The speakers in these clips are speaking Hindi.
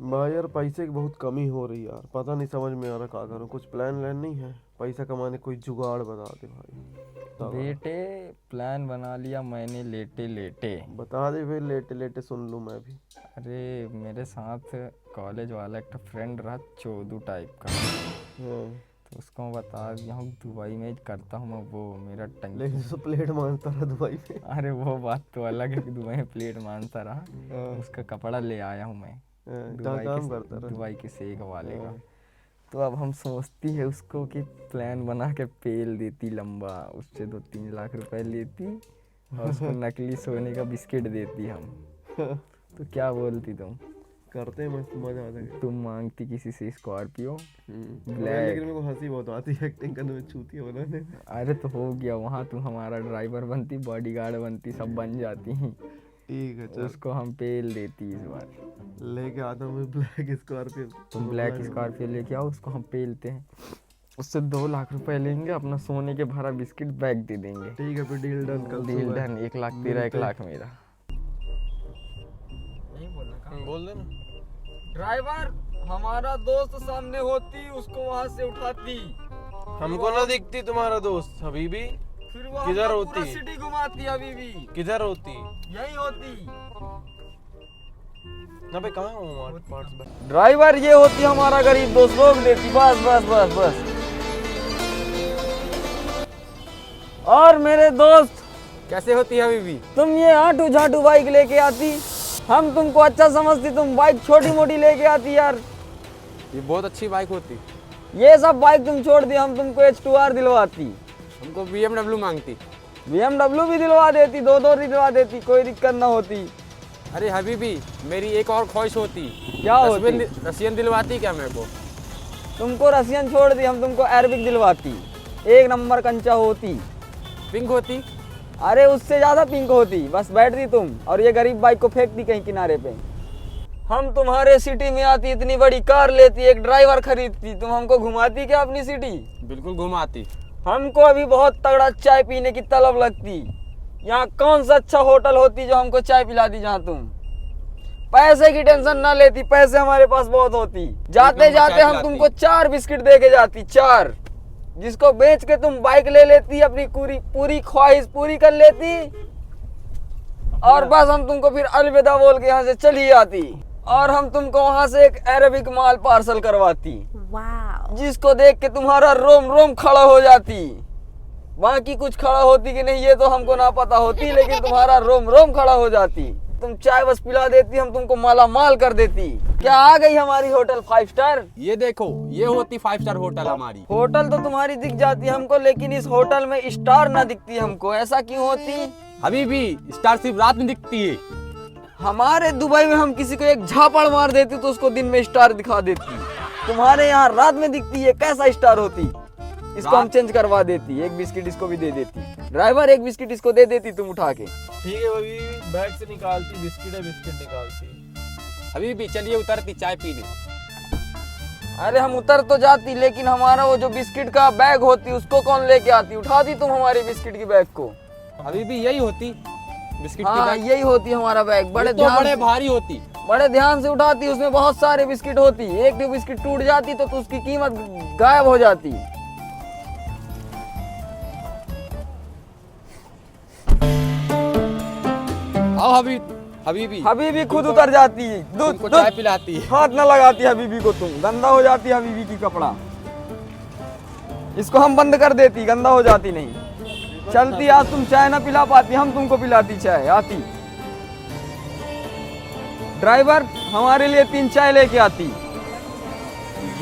भाई यार पैसे की बहुत कमी हो रही यार, पता नहीं समझ में आ रहा क्या करूँ। कुछ प्लान वैन नहीं है पैसा कमाने, कोई जुगाड़ बता दे भाई। बेटे प्लान बना लिया मैंने लेटे लेटे। बता दे फिर, लेटे लेटे सुन लूँ मैं भी। अरे मेरे साथ कॉलेज वाला एक फ्रेंड रहा चोदू टाइप का, हाँ। तो उसको मैं बता दिया हूँ दुबई में करता हूँ मैं वो मेरा टंकी। लेकिन तो प्लेट मांगता रहा दुबई में। अरे वो बात तो अलग है कि दुबई में प्लेट मानता रहा, हाँ। उसका कपड़ा ले आया हूँ मैं क्या काम करता रहा? दुबई के सेक वाले का। हाँ। तो अब हम सोचती है उसको कि प्लान बना के पेल देती लंबा, उससे 2-3 लाख रुपए लेती और उसको नकली सोने का बिस्किट देती हम। तो क्या बोलती तुम? करते हैं, मस्त मजा आता है। तुम मांगती किसी से स्कॉर्पियो लेकिन ब्लैक। मेरे को हंसी बहुत आती है एक्टिंग करने में, चूतिया बनाने में। अरे तो हो गया, वहाँ तुम हमारा ड्राइवर बनती, बॉडीगार्ड बनती, सब बन जाती। ठीक है चल। उसको हम पेल देती इस बार। लेके आता हूँ मैं ब्लैक स्कॉर्पियो। तुम ब्लैक स्कॉर्पियो लेके आओ, उसको हम पेलते हैं, उससे 2 लाख रुपए लेंगे, अपना सोने के भरा बिस्किट बैग दे देंगे। ठीक है फिर डील डन। कल डील डन। 1 लाख तेरा, 1 लाख मेरा। नहीं बोलना कहाँ? बोल देना। ड्राइवर, हमारा दोस्त सामने होती, उसको वहाँ से उठाती। हमको ना दिखती तुम्हारा दोस्त हबीबी? फिर वो किधर हमको होती? पूरा सिटी घुमाती अभी भी। किधर होती? यही होती। ना भाई कहाँ हूँ? ड्राइवर, ये होती हमारा गरीब दोस्त, रोक देती। बस बस बस बस। और मेरे दोस्त कैसे होती है अभी भी? तुम ये आटू झाटू बाइक लेके आती, हम तुमको अच्छा समझती, तुम बाइक छोटी मोटी लेके आती यार। ये बहुत अच्छी बाइक होती। ये सब बाइक तुम छोड़ दी, हम तुमको H2R दिलवाती, हमको BMW मांगती। BMW भी दिलवा देती, 2-2 दिलवा देती, कोई दिक्कत ना होती। अरे हबीबी, मेरी एक और ख्वाहिश होती। क्या होती? रशियन दिलवाती क्या मेरे को? तुमको रशियन छोड़ दी, हम तुमको अरबिक दिलवाती, 1 नंबर कंचा होती। पिंक होती? अरे उससे ज्यादा पिंक होती, बस बैठती तुम और ये गरीब बाइक को फेंकती कहीं किनारे पे। हम तुम्हारे सिटी में आती, इतनी बड़ी कार लेती, एक ड्राइवर खरीदती, तुम हमको घुमाती क्या अपनी सिटी? बिल्कुल घुमाती। हमको अभी बहुत तगड़ा चाय पीने की तलब लगती, यहाँ कौन सा अच्छा होटल होती जो हमको चाय पिलाती जहाँ तुम? पैसे की टेंशन ना लेती, पैसे हमारे पास बहुत होती। जाते जाते हम तुमको 4 बिस्किट दे के जाती, 4, जिसको बेच के तुम बाइक ले लेती, अपनी पूरी ख्वाहिश पूरी कर लेती और बस हम तुमको फिर अलविदा बोल के यहाँ से चली आती और हम तुमको वहाँ से एक अरेबिक माल पार्सल करवाती, जिसको देख के तुम्हारा रोम रोम खड़ा हो जाती। बाकी कुछ खड़ा होती कि नहीं ये तो हमको ना पता होती, लेकिन तुम्हारा रोम रोम खड़ा हो जाती। तुम चाय बस पिला देती, हम तुमको माला माल कर देती। क्या आ गई हमारी होटल 5 स्टार? ये देखो, ये होती 5 स्टार होटल हमारी। होटल तो तुम्हारी दिख जाती हमको, लेकिन इस होटल में स्टार ना दिखती हमको, ऐसा क्यों होती? हबीबी, स्टार सिर्फ रात में दिखती है। हमारे दुबई में हम किसी को एक झापड़ मार देती तो उसको दिन में स्टार दिखा देती, तुम्हारे यहाँ रात में दिखती है, कैसा स्टार होती? इसको हम चेंज करवा देती, 1 बिस्किट इसको भी दे देती। ड्राइवर, 1 बिस्किट इसको दे देती तुम उठा के। ठीक है भाई, बैग से निकालती बिस्किट है, बिस्किट निकालती। हबीबी चलिए उतरती चाय पीने। अरे हम उतर तो जाती, लेकिन हमारा वो जो बिस्किट का बैग होती उसको कौन लेके आती? उठाती तुम हमारी बिस्किट की बैग को। हबीबी यही होती बिस्किट की हाँ बैग। यही होती हमारा बैग, बड़े तो बड़े भारी होती। बड़े ध्यान से उठाती, उसमें बहुत सारे बिस्किट होती, एक भी बिस्किट टूट जाती तो उसकी कीमत गायब हो जाती। आओ हबीबी हबीबी खुद उतर जाती है, तुमको चाय पिलाती है। हाथ न लगाती हबीबी को, तुम गंदा हो जाती हबीबी की कपड़ा। इसको हम बंद कर देती, गंदा हो जाती नहीं। चलती, आज तुम चाय ना पिला पाती, हम तुमको पिलाती चाय आती। ड्राइवर, हमारे लिए 3 चाय लेके आती।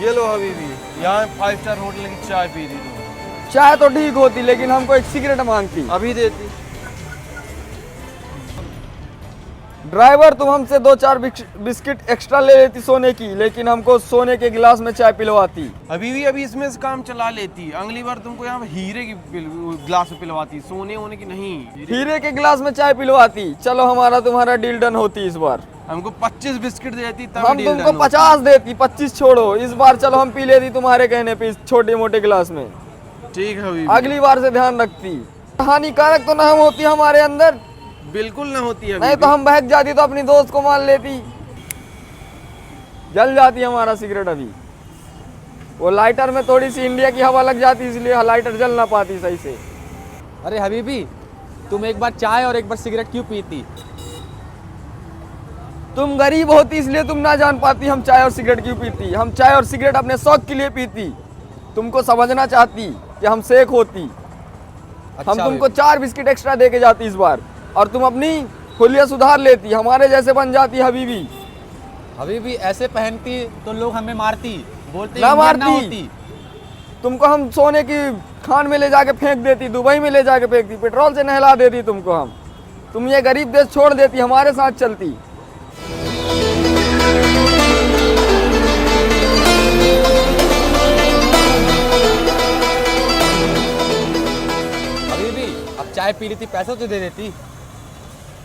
ये लो हबीबी, यहाँ 5 स्टार होटल की चाय पी दी तुम। चाय तो ठीक होती, लेकिन हमको एक सिगरेट मांगती। अभी देती। ड्राइवर, तुम हमसे 2-4 बिस्किट एक्स्ट्रा ले लेती सोने की, लेकिन हमको सोने के गिलास में चाय पिलवाती। अभी इसमें से काम चला लेती, अगली बार तुमको यहाँ हीरे की गिलास में पिलवाती, सोने होने की नहीं। हीरे के गिलास में चाय पिलवाती। चलो हमारा तुम्हारा डील डन होती इस बार। हमको 25 बिस्किट देती तब हम डील तुमको डन 50 देती, 25 छोड़ो। इस बार चलो हम पी लेती तुम्हारे कहने पे इस छोटे मोटे गिलास में। होती। ठीक है हबीबी, अगली बार से ध्यान रखती। हानिकारक तो ना हम होती हमारे अंदर? बिल्कुल ना होती है। नहीं तो हम बहक जाती तो अपनी दोस्त को मान लेती। जल जाती है हमारा सिगरेट अभी। वो लाइटर में थोड़ी सी इंडिया की हवा लग जाती, इसलिए लाइटर जल ना पाती सही से। अरे हबीबी, तुम एक बार चाय और एक बार सिगरेट क्यों पीती? तुम गरीब होती इसलिए तुम ना जान पाती हम चाय और सिगरेट क्यों पीती। हम चाय और सिगरेट अपने शौक के लिए पीती। तुमको समझना चाहती कि हम शेख होती। अच्छा हम तुमको हबीबी। 4 बिस्किट एक्स्ट्रा दे के जाती इस बार, और तुम अपनी हुलिया सुधार लेती, हमारे जैसे बन जाती हबीबी। हबीबी ऐसे पहनती तो लोग हमें मारती, बोलते ना इंडियन ना मारती। होती। तुमको हम सोने की खान में ले जाके फेंक देती, दुबई में ले जाके फेंकती, पेट्रोल से नहला देती तुमको हम। तुम ये गरीब देश छोड़ देती, हमारे साथ चलती। हबीबी, अब चाय पी ली थी, पैसे तो दे देती।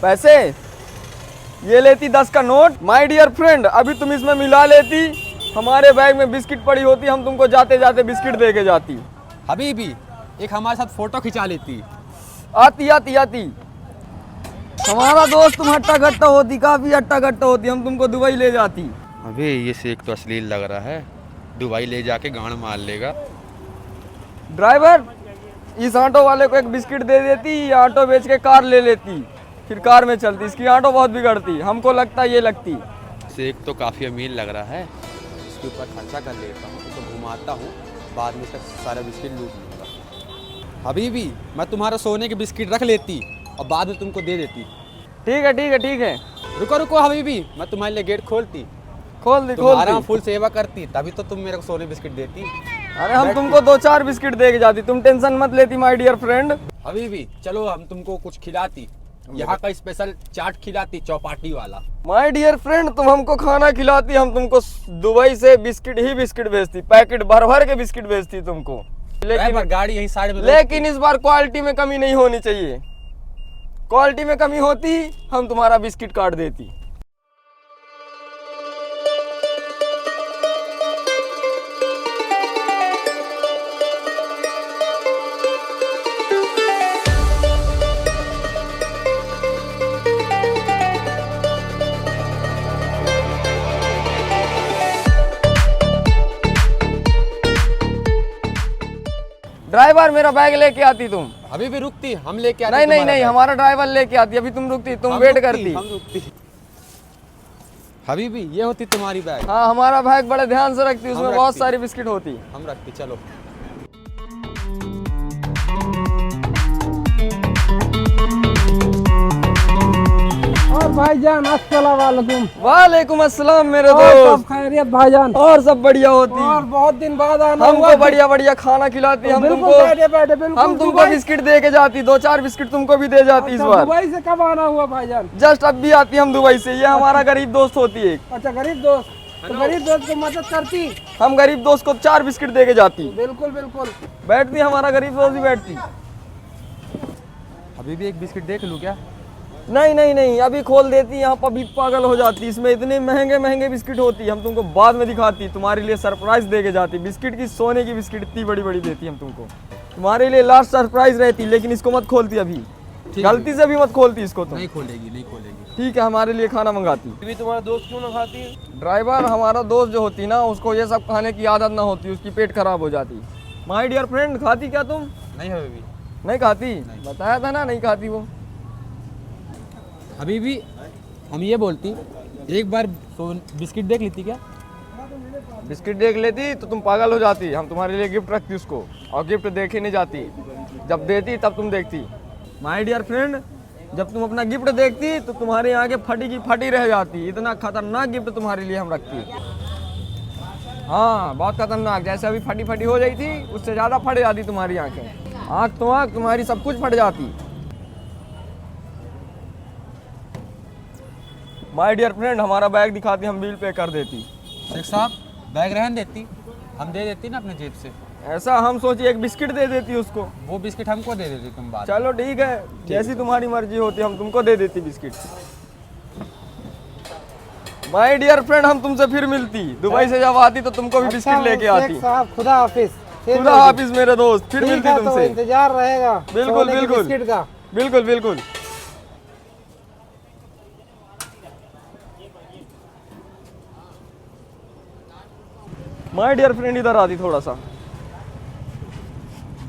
पैसे ये लेती 10 का नोट। माय डियर फ्रेंड, अभी तुम इसमें मिला लेती, हमारे बैग में बिस्किट पड़ी होती, हम तुमको जाते जाते बिस्किट दे के जाती। हबीबी, एक हमारे साथ फोटो खिंचा लेती। आती आती आती। हमारा दोस्त तुम हट्टा कट्टा होती, काफी हट्टा कट्टा होती, हम तुमको दुबई ले जाती। अबे ये शेख तो अश्लील लग रहा है, दुबई ले जाके गांड मार लेगा। ड्राइवर, इस ऑटो वाले को एक बिस्किट दे देती, या ऑटो बेच के कार ले लेती, फिर कार में चलती। इसकी ऑटो बहुत बिगड़ती, हमको लगता ये लगती। शेख तो काफ़ी अमीर लग रहा है, इसके ऊपर खर्चा कर लेता हूँ, इसको घुमाता हूँ, बाद में इसका सारा बिस्किट लूट लूँगा। हबीबी, मैं तुम्हारा सोने के बिस्किट रख लेती और बाद में तुमको दे देती। ठीक है ठीक है ठीक है, रुको रुको हबीबी, मैं तुम्हारे लिए गेट खोलती, खोल दी खोल तुम्हारा दी। फुल सेवा करती, तभी तो तुम मेरे को सोने बिस्किट देती। अरे हम तुमको 2-4 बिस्किट दे के जाती, तुम टेंशन मत लेती माय डियर फ्रेंड। हबीबी चलो हम तुमको कुछ खिलाती, यहाँ का स्पेशल चाट खिलाती, चौपाटी वाला। माय डियर फ्रेंड, तुम हमको खाना खिलाती, हम तुमको दुबई से बिस्किट ही बिस्किट भेजती, पैकेट भर भर के बिस्किट भेजती तुमको। ड्राइवर गाड़ी यहीं साइड में लेकिन इस बार क्वालिटी में कमी नहीं होनी चाहिए। क्वालिटी में कमी होती, हम तुम्हारा बिस्किट काट देती। ड्राइवर, मेरा बैग लेके आती तुम। अभी भी रुकती, हम लेके आते नहीं नहीं तुम्हारा नहीं, बैग। हमारा ड्राइवर लेके आती, अभी तुम रुकती, तुम हम वेट रुकती, करती। हम रुकती। हबीबी ये होती तुम्हारी बैग, हाँ, हमारा बैग बड़े ध्यान से रखती, उसमें हम बहुत रखती। सारी बिस्किट होती। हम रखती। चलो और भाईजान अस्सलाम वालेकुम। वालेकुम अस्सलाम मेरे और सब दोस्त। खैरियत भाईजान? और सब बढ़िया होती। और बहुत दिन बाद आना हमको हुआ। बढ़िया बढ़िया खाना खिलाती, हम बिल्कुल तुमको बैठे बैठे बिल्कुल। हम तुमको दुबई- बिस्किट दे के जाती, 2-4 बिस्किट तुमको भी दे जाती इस अच्छा, बार। दुबई से कब आना हुआ भाईजान? जस्ट अब भी आती हम दुबई से, ये हमारा गरीब दोस्त होती है। अच्छा, गरीब दोस्त, तो गरीब दोस्त को मदद करती। हम गरीब दोस्त को 4 बिस्किट दे के जाती, बिल्कुल बिल्कुल। बैठती हमारा गरीब दोस्त ही बैठती। हबीबी एक बिस्किट देख लूँ क्या? नहीं नहीं नहीं, अभी खोल देती, यहाँ पर भी पागल हो जाती। इसमें इतने महंगे महंगे बिस्किट होती, हम तुमको बाद में दिखाती, तुम्हारे लिए सरप्राइज दे के जाती। बिस्किट की सोने की बिस्किट इतनी बड़ी बड़ी देती हम तुमको, तुम्हारे लिए लास्ट सरप्राइज रहती। लेकिन इसको मत खोलती अभी, ठीक गलती से भी मत खोलती इसको तुम। नहीं खोलेगी, नहीं खोलेगी। ठीक है, हमारे लिए खाना मंगाती। भी तुम्हारा दोस्त क्यों ना खाती है? ड्राइवर, हमारा दोस्त जो होती ना, उसको ये सब खाने की आदत ना होती, उसकी पेट खराब हो जाती। माय डियर फ्रेंड, खाती क्या तुम? नहीं हबीबी। नहीं खाती, बताया था ना नहीं खाती वो। हबीबी हम ये बोलती, एक बार बिस्किट देख लेती क्या? बिस्किट देख लेती तो तुम पागल हो जाती, हम तुम्हारे लिए गिफ्ट रखती उसको, और गिफ्ट देखे नहीं जाती, जब देती तब तुम देखती। माय डियर फ्रेंड, जब तुम अपना गिफ्ट देखती तो तुम्हारी आंखें फटी की फटी रह जाती। इतना खतरनाक गिफ्ट तुम्हारे लिए हम रखती। हाँ, बहुत खतरनाक, जैसे अभी फटी फटी हो जाती थी, उससे ज़्यादा फट जाती तुम्हारी आंखें। आँख तो आँख तुम्हारी सब कुछ फट जाती। माय डियर फ्रेंड, हमारा बैग दिखाती, हम बिल पे कर देती। शेख साहब बैग रहन देती, हम दे देती ना अपने जेब से। ऐसा हम सोचिए एक बिस्किट दे देती उसको। वो बिस्किट हमको दे देती तुम बात। चलो ठीक है, जैसी तुम्हारी मर्जी होती, हम तुमको दे देती बिस्किट। माय डियर फ्रेंड, हम तुमसे फिर मिलती, दुबई से जब आती तो तुमको भी बिस्किट अच्छा, लेके शेख आती। साहब, खुदा हाफिज। फिर खुदा मिलेंगे। हाफिज मेरे दोस्त, फिर ठीक मिलती है, तो तुमसे। इंतजार रहेगा बिल्कुल सोने के बिल्कुल बिस्किट का। बिल्कुल बिल्कुल। माय डियर फ्रेंड इधर आती थोड़ा सा।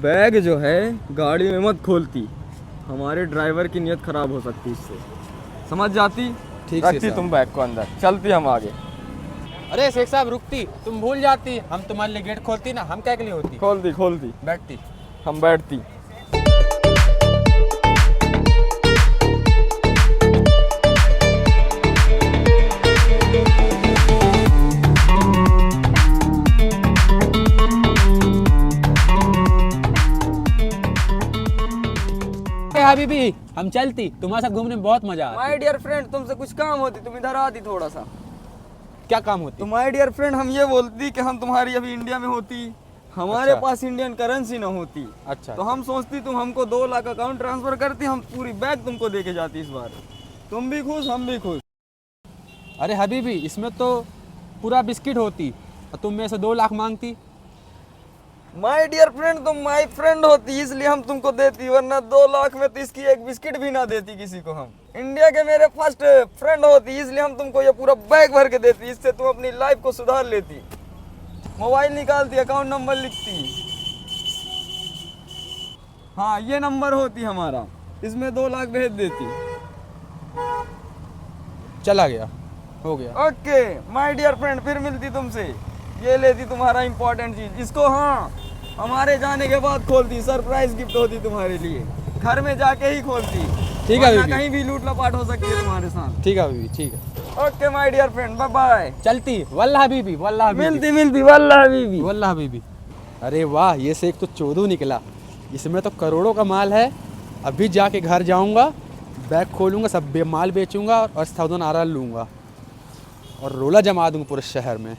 बैग जो है गाड़ी में मत खोलती, हमारे ड्राइवर की नीयत खराब हो सकती इससे, समझ जाती? ठीक से रखती साहब। तुम बैग को अंदर, चलती हम आगे। अरे शेख साहब रुकती, तुम भूल जाती, हम तुम्हारे लिए गेट खोलती ना, हम क्या के लिए होती? खोलती बैठती। हम बैठती। हबीबी हम चलती, तुम्हारे साथ घूमने में बहुत मजा आता। माय डियर फ्रेंड तुमसे कुछ काम होती, तुम इधर आती थोड़ा सा। क्या काम होती? तो माय डियर फ्रेंड हम ये बोलती कि हम तुम्हारी अभी इंडिया में होती, हमारे अच्छा। पास इंडियन करेंसी ना होती, अच्छा। तो हम सोचती तुम हमको 2 लाख अकाउंट ट्रांसफर करती, हम पूरी बैग तुमको दे के जाती इस बार। तुम भी खुश हम भी खुश। अरे हबीबी इसमें तो पूरा बिस्किट होती और तुम मेरे से 2 लाख मांगती। माय डियर फ्रेंड तुम माय फ्रेंड होती इसलिए हम तुमको देती, वरना 2 लाख में तो इसकी एक बिस्किट भी ना देती किसी को। हम इंडिया के मेरे फर्स्ट फ्रेंड होती इसलिए हम तुमको ये पूरा बैग भर के देती, इससे तुम अपनी लाइफ को सुधार लेती। मोबाइल निकालती, अकाउंट नंबर लिखती, हाँ ये नंबर होती हमारा, इसमें 2 लाख भेज देती। चला गया, हो गया। ओके माय डियर फ्रेंड फिर मिलती तुमसे, ये लेती तुम्हारा इंपॉर्टेंट चीज, इसको हाँ हमारे जाने के बाद खोलती, सरप्राइज गिफ्ट होती तुम्हारे लिए, घर में जाके ही खोलती। ठीक है वरना बीबी। कहीं भी लूट लपाट हो सकती है तुम्हारे साथ। ठीक है हबीबी, ठीक है। Okay my dear friend bye bye. चलती, वल्लाह हबीबी, वल्लाह हबीबी, मिलती वल्लाह हबीबी। वल्लाह हबीबी। अरे वाह, ये शेख तो चोदू निकला, इसमें तो करोड़ों का माल है। अभी जाके घर जाऊंगा, बैग खोलूंगा, सब माल बेचूंगा और 1000 नारा लूंगा और रोला जमा दूंगा पूरे शहर में।